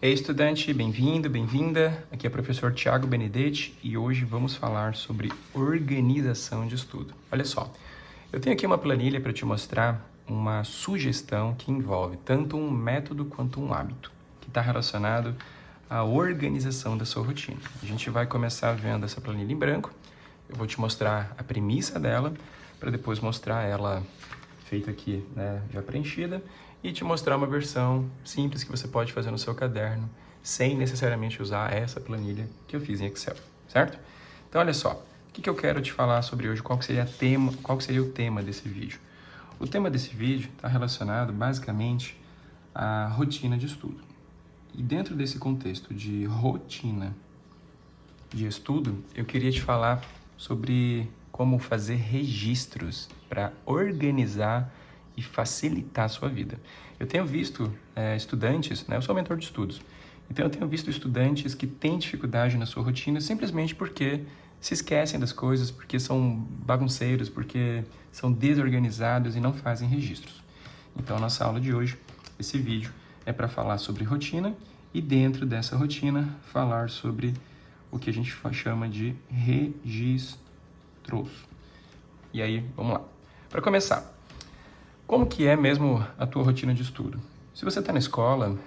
Ei, estudante, bem-vindo, bem-vinda. Aqui é o professor Thiago Benedetti e hoje vamos falar sobre organização de estudo. Olha só, eu tenho aqui uma planilha para te mostrar uma sugestão que envolve tanto um método quanto um hábito, que está relacionado à organização da sua rotina. A gente vai começar vendo essa planilha em branco, eu vou te mostrar a premissa dela, para depois mostrar ela feita aqui, né, já preenchida, e te mostrar uma versão simples que você pode fazer no seu caderno, sem necessariamente usar essa planilha que eu fiz em Excel, certo? Então, olha só, o que eu quero te falar sobre hoje, qual que seria o tema desse vídeo? O tema desse vídeo está relacionado, basicamente, à rotina de estudo. E dentro desse contexto de rotina de estudo, eu queria te falar sobre como fazer registros para organizar e facilitar a sua vida. Eu tenho visto estudantes, né, eu sou mentor de estudos, então eu tenho visto estudantes que têm dificuldade na sua rotina simplesmente porque se esquecem das coisas, porque são bagunceiros, porque são desorganizados e não fazem registros. Então a nossa aula de hoje, esse vídeo, é para falar sobre rotina e dentro dessa rotina falar sobre o que a gente chama de registros. E aí, vamos lá. Para começar, como que é mesmo a tua rotina de estudo? Se você está na escola,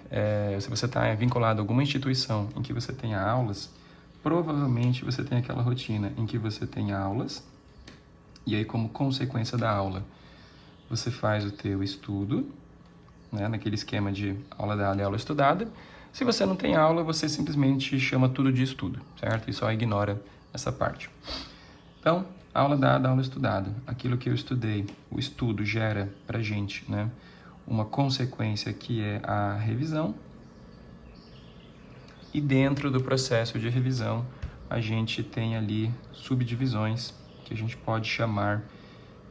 se você está vinculado a alguma instituição em que você tenha aulas, provavelmente você tem aquela rotina em que você tem aulas, e aí como consequência da aula, você faz o teu estudo, né, naquele esquema de aula dada e aula estudada. Se você não tem aula, você simplesmente chama tudo de estudo, certo? E só ignora essa parte. Então, aula dada, aula estudada. Aquilo que eu estudei, o estudo gera pra gente, né, uma consequência que é a revisão. E dentro do processo de revisão, a gente tem ali subdivisões que a gente pode chamar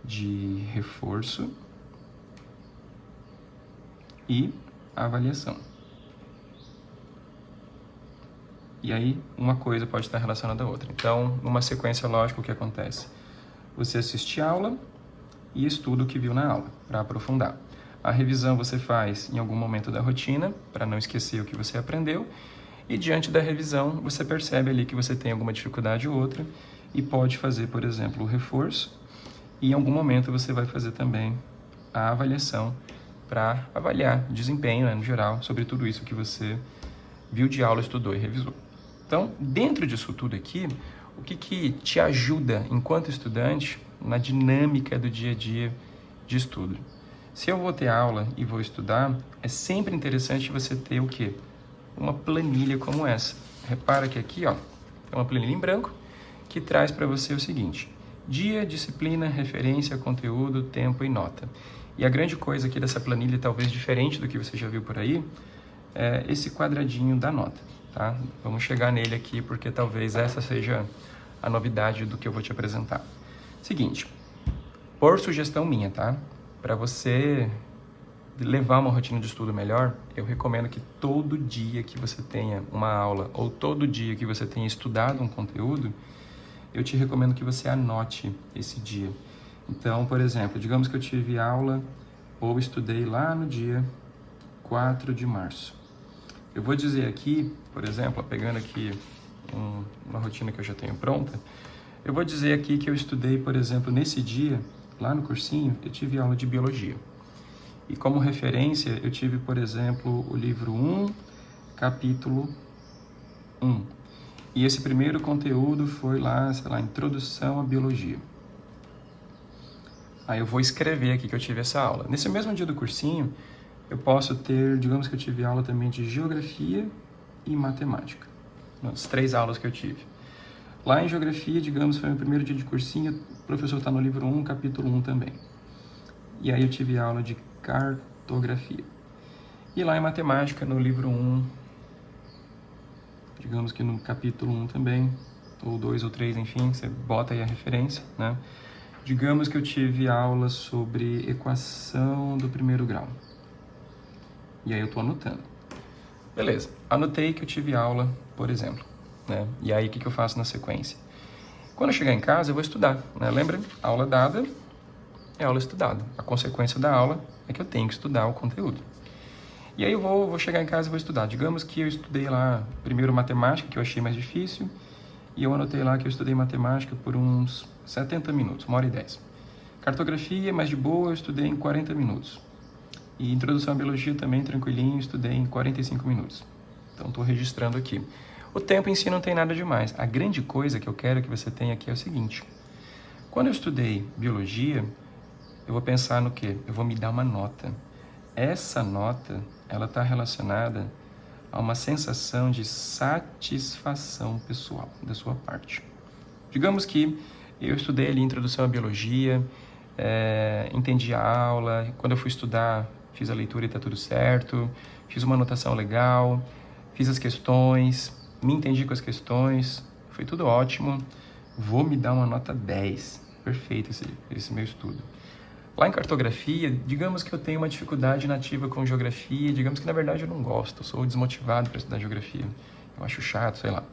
de reforço e avaliação. E aí, uma coisa pode estar relacionada à outra. Então, numa sequência lógica, o que acontece? Você assiste a aula e estuda o que viu na aula, para aprofundar. A revisão você faz em algum momento da rotina, para não esquecer o que você aprendeu. E diante da revisão, você percebe ali que você tem alguma dificuldade ou outra e pode fazer, por exemplo, o reforço. E em algum momento você vai fazer também a avaliação para avaliar desempenho, né, no geral, sobre tudo isso que você viu de aula, estudou e revisou. Então, dentro disso tudo aqui, o que te ajuda enquanto estudante na dinâmica do dia a dia de estudo? Se eu vou ter aula e vou estudar, é sempre interessante você ter o quê? Uma planilha como essa. Repara que aqui, ó, é uma planilha em branco que traz para você o seguinte: dia, disciplina, referência, conteúdo, tempo e nota. E a grande coisa aqui dessa planilha, talvez diferente do que você já viu por aí, é esse quadradinho da nota, tá? Vamos chegar nele aqui porque talvez essa seja a novidade do que eu vou te apresentar. Seguinte, por sugestão minha, tá? Para você levar uma rotina de estudo melhor, eu recomendo que todo dia que você tenha uma aula ou todo dia que você tenha estudado um conteúdo, eu te recomendo que você anote esse dia. Então, por exemplo, digamos que eu tive aula ou estudei lá no dia 4 de março. Eu vou dizer aqui, por exemplo, pegando aqui uma rotina que eu já tenho pronta, eu vou dizer aqui que eu estudei, por exemplo, nesse dia, lá no cursinho, eu tive aula de biologia. E como referência, eu tive, por exemplo, o livro 1, capítulo 1. E esse primeiro conteúdo foi lá, sei lá, Introdução à Biologia. Aí eu vou escrever aqui que eu tive essa aula. Nesse mesmo dia do cursinho, eu posso ter, digamos que eu tive aula também de Geografia e Matemática. As 3 aulas que eu tive. Lá em Geografia, digamos, foi o meu primeiro dia de cursinho, o professor está no livro 1, capítulo 1 também. E aí eu tive aula de Cartografia. E lá em Matemática, no livro 1, digamos que no capítulo 1 também, ou 2 ou 3, enfim, você bota aí a referência, né? Digamos que eu tive aula sobre equação do primeiro grau. E aí eu estou anotando. Beleza, anotei que eu tive aula, por exemplo, né? E aí o que eu faço na sequência? Quando eu chegar em casa, eu vou estudar, né? Lembra? Aula dada é aula estudada. A consequência da aula é que eu tenho que estudar o conteúdo. E aí eu vou chegar em casa e vou estudar. Digamos que eu estudei lá, primeiro matemática, que eu achei mais difícil, e eu anotei lá que eu estudei matemática por uns 70 minutos, 1h10. Cartografia, mais de boa, eu estudei em 40 minutos. E introdução à biologia também, tranquilinho, estudei em 45 minutos. Então, estou registrando aqui. O tempo em si não tem nada demais. A grande coisa que eu quero que você tenha aqui é o seguinte. Quando eu estudei biologia, eu vou pensar no quê? Eu vou me dar uma nota. Essa nota, ela está relacionada a uma sensação de satisfação pessoal da sua parte. Digamos que eu estudei ali introdução à biologia, entendi a aula, quando eu fui estudar, fiz a leitura e está tudo certo, fiz uma anotação legal, fiz as questões, me entendi com as questões, foi tudo ótimo, vou me dar uma nota 10. Perfeito esse meu estudo. Lá em cartografia, digamos que eu tenho uma dificuldade nativa com geografia, digamos que na verdade eu não gosto, eu sou desmotivado para estudar geografia, eu acho chato, sei lá.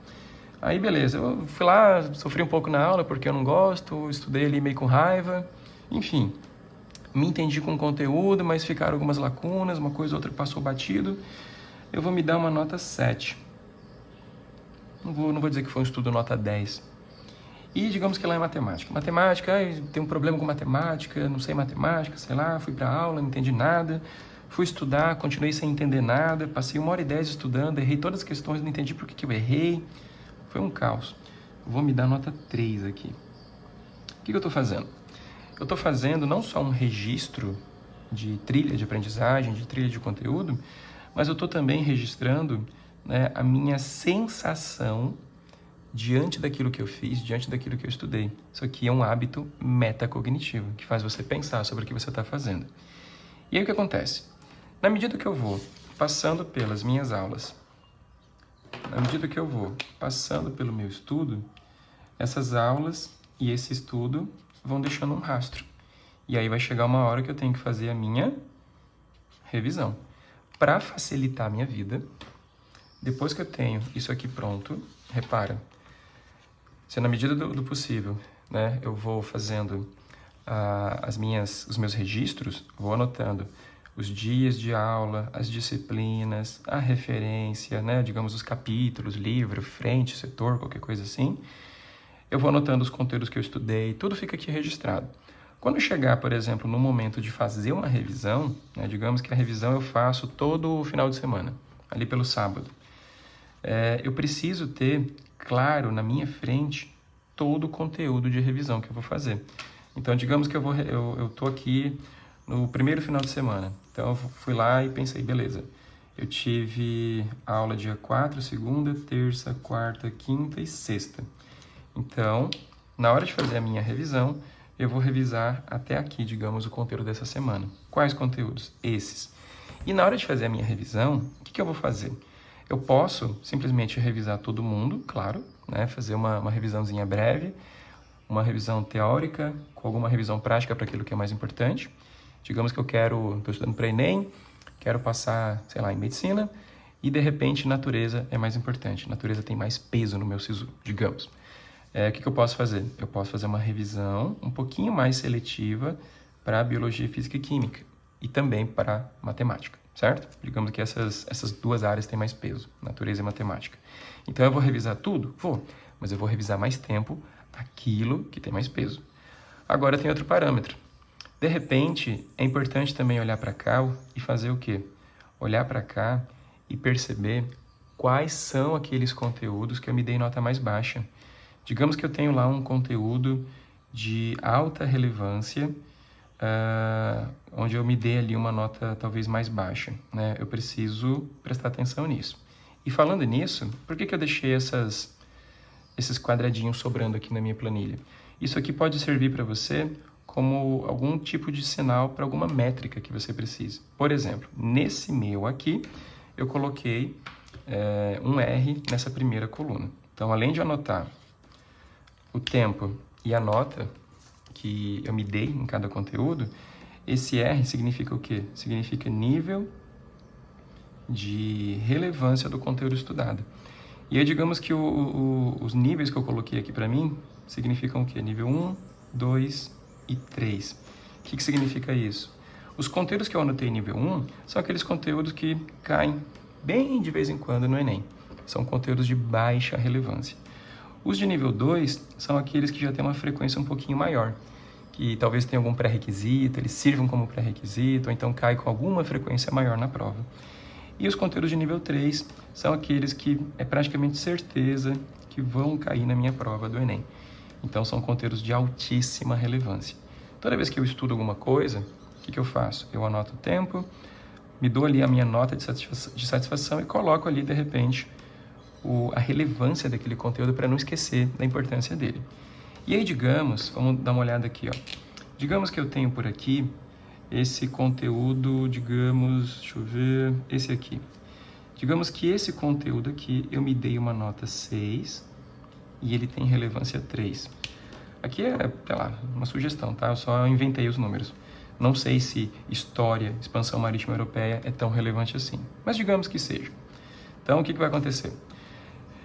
Aí beleza, eu fui lá, sofri um pouco na aula porque eu não gosto, estudei ali meio com raiva, enfim, me entendi com o conteúdo, mas ficaram algumas lacunas, uma coisa ou outra passou batido, eu vou me dar uma nota 7. Não vou dizer que foi um estudo nota 10. E digamos que lá é matemática. Matemática, tem um problema com matemática, não sei matemática, sei lá, fui para aula, não entendi nada, fui estudar, continuei sem entender nada, passei 1h10 estudando, errei todas as questões, não entendi por que eu errei, foi um caos. Vou me dar nota 3 aqui. O que eu estou fazendo? Eu estou fazendo não só um registro de trilha de aprendizagem, de trilha de conteúdo, mas eu estou também registrando, né, a minha sensação diante daquilo que eu fiz, diante daquilo que eu estudei. Isso aqui é um hábito metacognitivo, que faz você pensar sobre o que você está fazendo. E aí o que acontece? Na medida que eu vou passando pelas minhas aulas, na medida que eu vou passando pelo meu estudo, essas aulas e esse estudo vão deixando um rastro. E aí vai chegar uma hora que eu tenho que fazer a minha revisão. Para facilitar a minha vida, depois que eu tenho isso aqui pronto, repara, se na medida do possível, né, eu vou fazendo os meus registros, vou anotando os dias de aula, as disciplinas, a referência, né, digamos os capítulos, livro, frente, setor, qualquer coisa assim. Eu vou anotando os conteúdos que eu estudei, tudo fica aqui registrado. Quando chegar, por exemplo, no momento de fazer uma revisão, né, digamos que a revisão eu faço todo o final de semana, ali pelo sábado. Eu preciso ter claro na minha frente todo o conteúdo de revisão que eu vou fazer. Então, digamos que eu tô aqui no primeiro final de semana. Então, eu fui lá e pensei, beleza, eu tive aula dia 4, segunda, terça, quarta, quinta e sexta. Então, na hora de fazer a minha revisão, eu vou revisar até aqui, digamos, o conteúdo dessa semana. Quais conteúdos? Esses. E na hora de fazer a minha revisão, o que eu vou fazer? Eu posso simplesmente revisar todo mundo, claro, né? Fazer uma revisãozinha breve, uma revisão teórica, com alguma revisão prática para aquilo que é mais importante. Digamos que estou estudando para Enem, quero passar, sei lá, em medicina, e de repente natureza é mais importante. Natureza tem mais peso no meu SISU, digamos. O que eu posso fazer? Eu posso fazer uma revisão um pouquinho mais seletiva para biologia, física e química, e também para matemática, certo? Digamos que essas duas áreas têm mais peso, natureza e matemática. Então eu vou revisar tudo? Vou, mas eu vou revisar mais tempo aquilo que tem mais peso. Agora tem outro parâmetro. De repente, é importante também olhar para cá e fazer o quê? Olhar para cá e perceber quais são aqueles conteúdos que eu me dei nota mais baixa. Digamos que eu tenho lá um conteúdo de alta relevância, onde eu me dei ali uma nota talvez mais baixa, né? Eu preciso prestar atenção nisso. E falando nisso, por que eu deixei esses quadradinhos sobrando aqui na minha planilha? Isso aqui pode servir para você como algum tipo de sinal para alguma métrica que você precise. Por exemplo, nesse meu aqui, eu coloquei um R nessa primeira coluna. Então, além de anotar o tempo e a nota que eu me dei em cada conteúdo, esse R significa o quê? Significa nível de relevância do conteúdo estudado. E aí, digamos que os níveis que eu coloquei aqui para mim significam o quê? Nível 1, 2 e 3. O que significa isso? Os conteúdos que eu anotei nível 1 são aqueles conteúdos que caem bem de vez em quando no Enem. São conteúdos de baixa relevância. Os de nível 2 são aqueles que já têm uma frequência um pouquinho maior, que talvez tenham algum pré-requisito, eles sirvam como pré-requisito, ou então cai com alguma frequência maior na prova. E os conteúdos de nível 3 são aqueles que é praticamente certeza que vão cair na minha prova do Enem. Então, são conteúdos de altíssima relevância. Toda vez que eu estudo alguma coisa, o que eu faço? Eu anoto o tempo, me dou ali a minha nota de satisfação e coloco ali, de repente, a relevância daquele conteúdo para não esquecer da importância dele. E aí, digamos, vamos dar uma olhada aqui, ó. Digamos que eu tenho por aqui esse conteúdo, digamos, deixa eu ver, esse aqui. Digamos que esse conteúdo aqui eu me dei uma nota 6 e ele tem relevância 3. Aqui é, sei lá, uma sugestão, tá? Eu só inventei os números. Não sei se história, expansão marítima europeia é tão relevante assim, mas digamos que seja. Então, o que vai acontecer?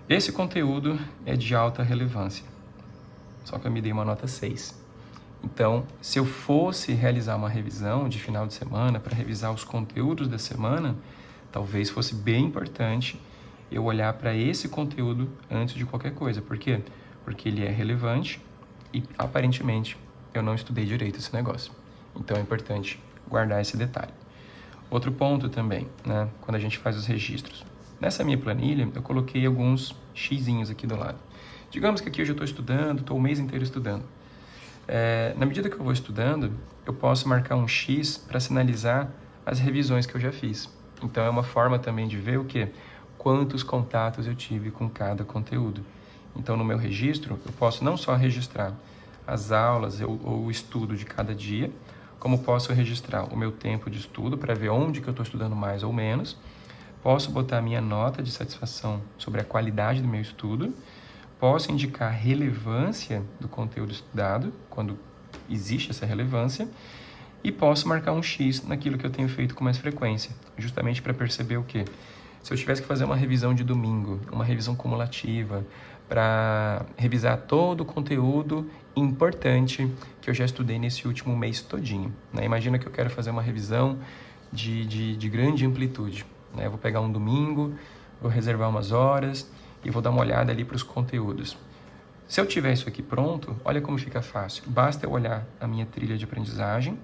Esse conteúdo é de alta relevância, só que eu me dei uma nota 6. Então, se eu fosse realizar uma revisão de final de semana para revisar os conteúdos da semana, talvez fosse bem importante eu olhar para esse conteúdo antes de qualquer coisa. Por quê? Porque ele é relevante e, aparentemente, eu não estudei direito esse negócio. Então, é importante guardar esse detalhe. Outro ponto também, né, quando a gente faz os registros. Nessa minha planilha, eu coloquei alguns xizinhos aqui do lado. Digamos que aqui eu já estou estudando, estou o mês inteiro estudando. Na medida que eu vou estudando, eu posso marcar um X para sinalizar as revisões que eu já fiz. Então, é uma forma também de ver o quê? Quantos contatos eu tive com cada conteúdo. Então, no meu registro, eu posso não só registrar as aulas ou o estudo de cada dia, como posso registrar o meu tempo de estudo para ver onde que eu estou estudando mais ou menos. Posso botar a minha nota de satisfação sobre a qualidade do meu estudo. Posso indicar a relevância do conteúdo estudado, quando existe essa relevância. E posso marcar um X naquilo que eu tenho feito com mais frequência, justamente para perceber o quê? Se eu tivesse que fazer uma revisão de domingo, uma revisão cumulativa, para revisar todo o conteúdo importante que eu já estudei nesse último mês todinho, né? Imagina que eu quero fazer uma revisão de grande amplitude, né? Eu vou pegar um domingo, vou reservar umas horas e vou dar uma olhada ali para os conteúdos. Se eu tiver isso aqui pronto, olha como fica fácil. Basta eu olhar a minha trilha de aprendizagem,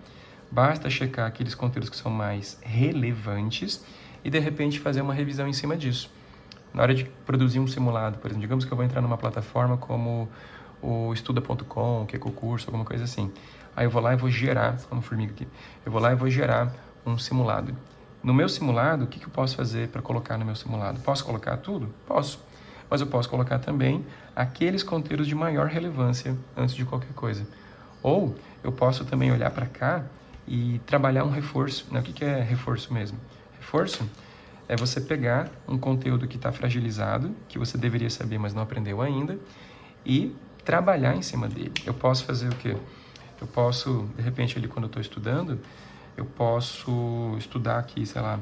basta checar aqueles conteúdos que são mais relevantes e, de repente, fazer uma revisão em cima disso. Na hora de produzir um simulado, por exemplo, digamos que eu vou entrar numa plataforma como o estuda.com, que é concurso, alguma coisa assim. Aí eu vou lá e vou gerar, uma formiga aqui, eu vou lá e vou gerar um simulado. No meu simulado, o que eu posso fazer para colocar no meu simulado? Posso colocar tudo? Posso. Mas eu posso colocar também aqueles conteúdos de maior relevância antes de qualquer coisa. Ou eu posso também olhar para cá e trabalhar um reforço. O que é reforço mesmo? Reforço é você pegar um conteúdo que está fragilizado, que você deveria saber, mas não aprendeu ainda, e trabalhar em cima dele. Eu posso fazer o quê? Eu posso, de repente, ali quando eu estou estudando, eu posso estudar aqui, sei lá,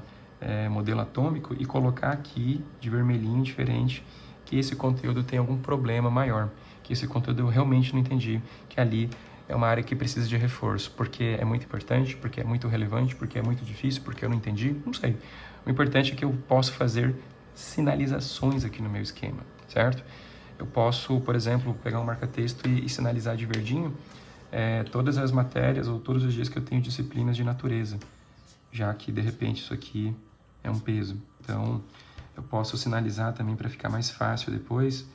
modelo atômico e colocar aqui de vermelhinho diferente que esse conteúdo tem algum problema maior, que esse conteúdo eu realmente não entendi, que ali é uma área que precisa de reforço, porque é muito importante, porque é muito relevante, porque é muito difícil, porque eu não entendi, não sei. O importante é que eu posso fazer sinalizações aqui no meu esquema, certo? Eu posso, por exemplo, pegar um marca-texto e sinalizar de verdinho todas as matérias ou todos os dias que eu tenho disciplinas de natureza, já que, de repente, isso aqui é um peso. Então, eu posso sinalizar também para ficar mais fácil depois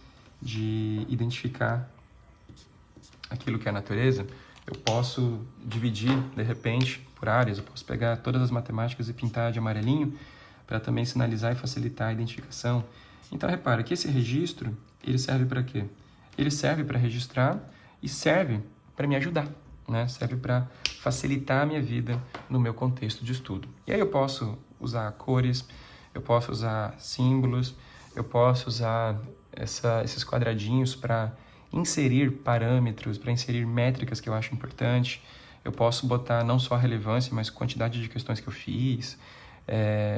de identificar aquilo que é a natureza. Eu posso dividir, de repente, por áreas. Eu posso pegar todas as matemáticas e pintar de amarelinho para também sinalizar e facilitar a identificação. Então, repara que esse registro, ele serve para quê? Ele serve para registrar e serve para me ajudar, né? Serve para facilitar a minha vida no meu contexto de estudo. E aí eu posso usar cores, eu posso usar símbolos, eu posso usar esses quadradinhos para inserir parâmetros, para inserir métricas que eu acho importante. Eu posso botar não só a relevância, mas quantidade de questões que eu fiz,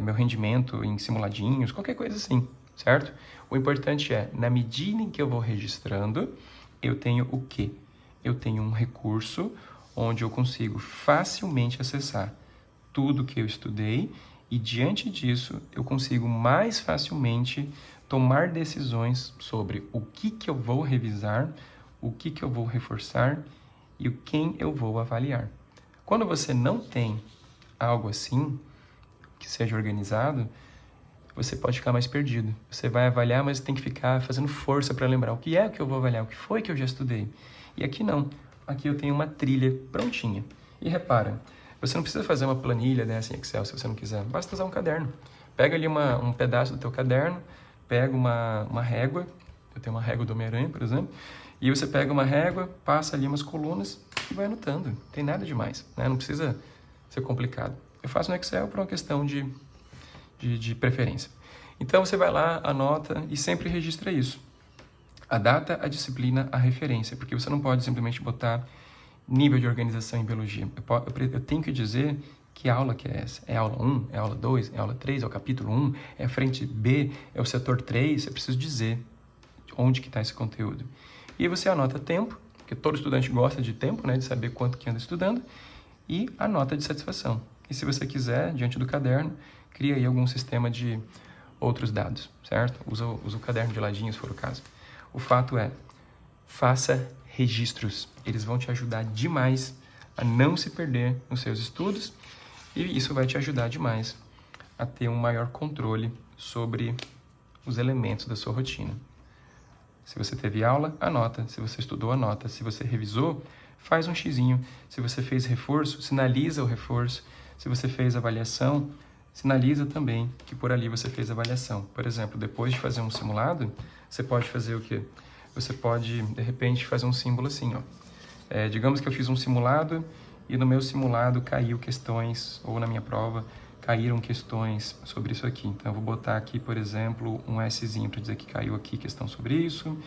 meu rendimento em simuladinhos, qualquer coisa assim, certo? O importante é, na medida em que eu vou registrando, eu tenho o quê? Eu tenho um recurso onde eu consigo facilmente acessar tudo que eu estudei e, diante disso, eu consigo mais facilmente tomar decisões sobre o que eu vou revisar, o que eu vou reforçar e quem eu vou avaliar. Quando você não tem algo assim, que seja organizado, você pode ficar mais perdido. Você vai avaliar, mas tem que ficar fazendo força para lembrar o que é que eu vou avaliar, o que foi que eu já estudei. E aqui não. Aqui eu tenho uma trilha prontinha. E repara, você não precisa fazer uma planilha dessa em Excel se você não quiser. Basta usar um caderno. Pega ali um pedaço do teu caderno, pega uma régua. Eu tenho uma régua do Homem-Aranha, por exemplo. E você pega uma régua, passa ali umas colunas e vai anotando. Não tem nada demais, né? Não precisa ser complicado. Eu faço no Excel por uma questão de preferência. Então, você vai lá, anota e sempre registra isso. A data, a disciplina, a referência, porque você não pode simplesmente botar nível de organização em biologia. Eu tenho que dizer que aula que é essa. É aula 1, é aula 2, é aula 3, é o capítulo 1, é a frente B, é o setor 3. Eu preciso dizer onde que está esse conteúdo. E aí você anota tempo, porque todo estudante gosta de tempo, né, de saber quanto que anda estudando, e a nota de satisfação. E se você quiser, diante do caderno, cria aí algum sistema de outros dados, certo? Usa o caderno de ladinho, se for o caso. O fato é, faça registros. Eles vão te ajudar demais a não se perder nos seus estudos e isso vai te ajudar demais a ter um maior controle sobre os elementos da sua rotina. Se você teve aula, anota. Se você estudou, anota. Se você revisou, faz um xizinho. Se você fez reforço, sinaliza o reforço. Se você fez avaliação, sinaliza também que por ali você fez avaliação. Por exemplo, depois de fazer um simulado, você pode fazer o quê? Você pode, de repente, fazer um símbolo assim, ó. Digamos que eu fiz um simulado e no meu simulado caiu questões, ou na minha prova, caíram questões sobre isso aqui. Então, eu vou botar aqui, por exemplo, um Szinho para dizer que caiu aqui questão sobre isso,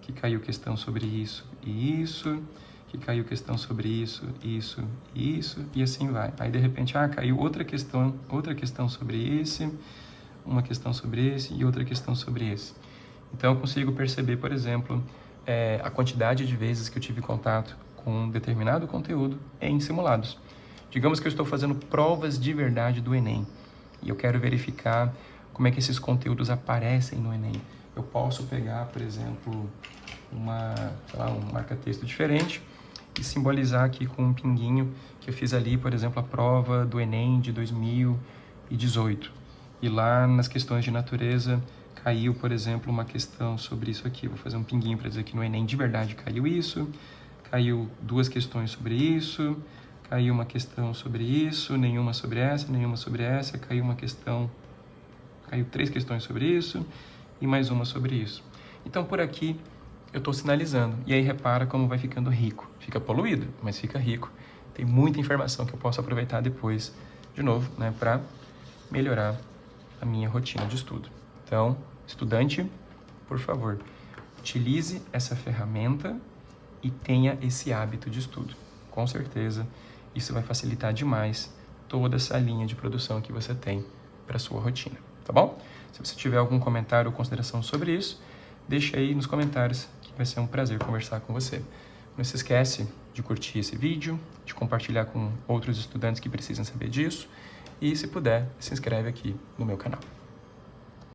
que caiu questão sobre isso e isso, que caiu questão sobre isso, isso e isso, e assim vai. Aí, de repente, caiu outra questão sobre esse, uma questão sobre esse e outra questão sobre esse. Então, eu consigo perceber, por exemplo, a quantidade de vezes que eu tive contato com um determinado conteúdo em simulados. Digamos que eu estou fazendo provas de verdade do Enem e eu quero verificar como é que esses conteúdos aparecem no Enem. Eu posso pegar, por exemplo, um marca-texto diferente e simbolizar aqui com um pinguinho que eu fiz ali, por exemplo, a prova do Enem de 2018. E lá nas questões de natureza caiu, por exemplo, uma questão sobre isso aqui. Vou fazer um pinguinho para dizer que no Enem de verdade caiu isso, caiu 2 questões sobre isso, caiu uma questão sobre isso, nenhuma sobre essa, caiu 3 questões sobre isso e mais uma sobre isso. Então, por aqui, eu estou sinalizando. E aí, repara como vai ficando rico. Fica poluído, mas fica rico. Tem muita informação que eu posso aproveitar depois, de novo, né, para melhorar a minha rotina de estudo. Então, estudante, por favor, utilize essa ferramenta e tenha esse hábito de estudo. Com certeza, isso vai facilitar demais toda essa linha de produção que você tem para a sua rotina, tá bom? Se você tiver algum comentário ou consideração sobre isso, deixa aí nos comentários, que vai ser um prazer conversar com você. Não se esquece de curtir esse vídeo, de compartilhar com outros estudantes que precisam saber disso e, se puder, se inscreve aqui no meu canal.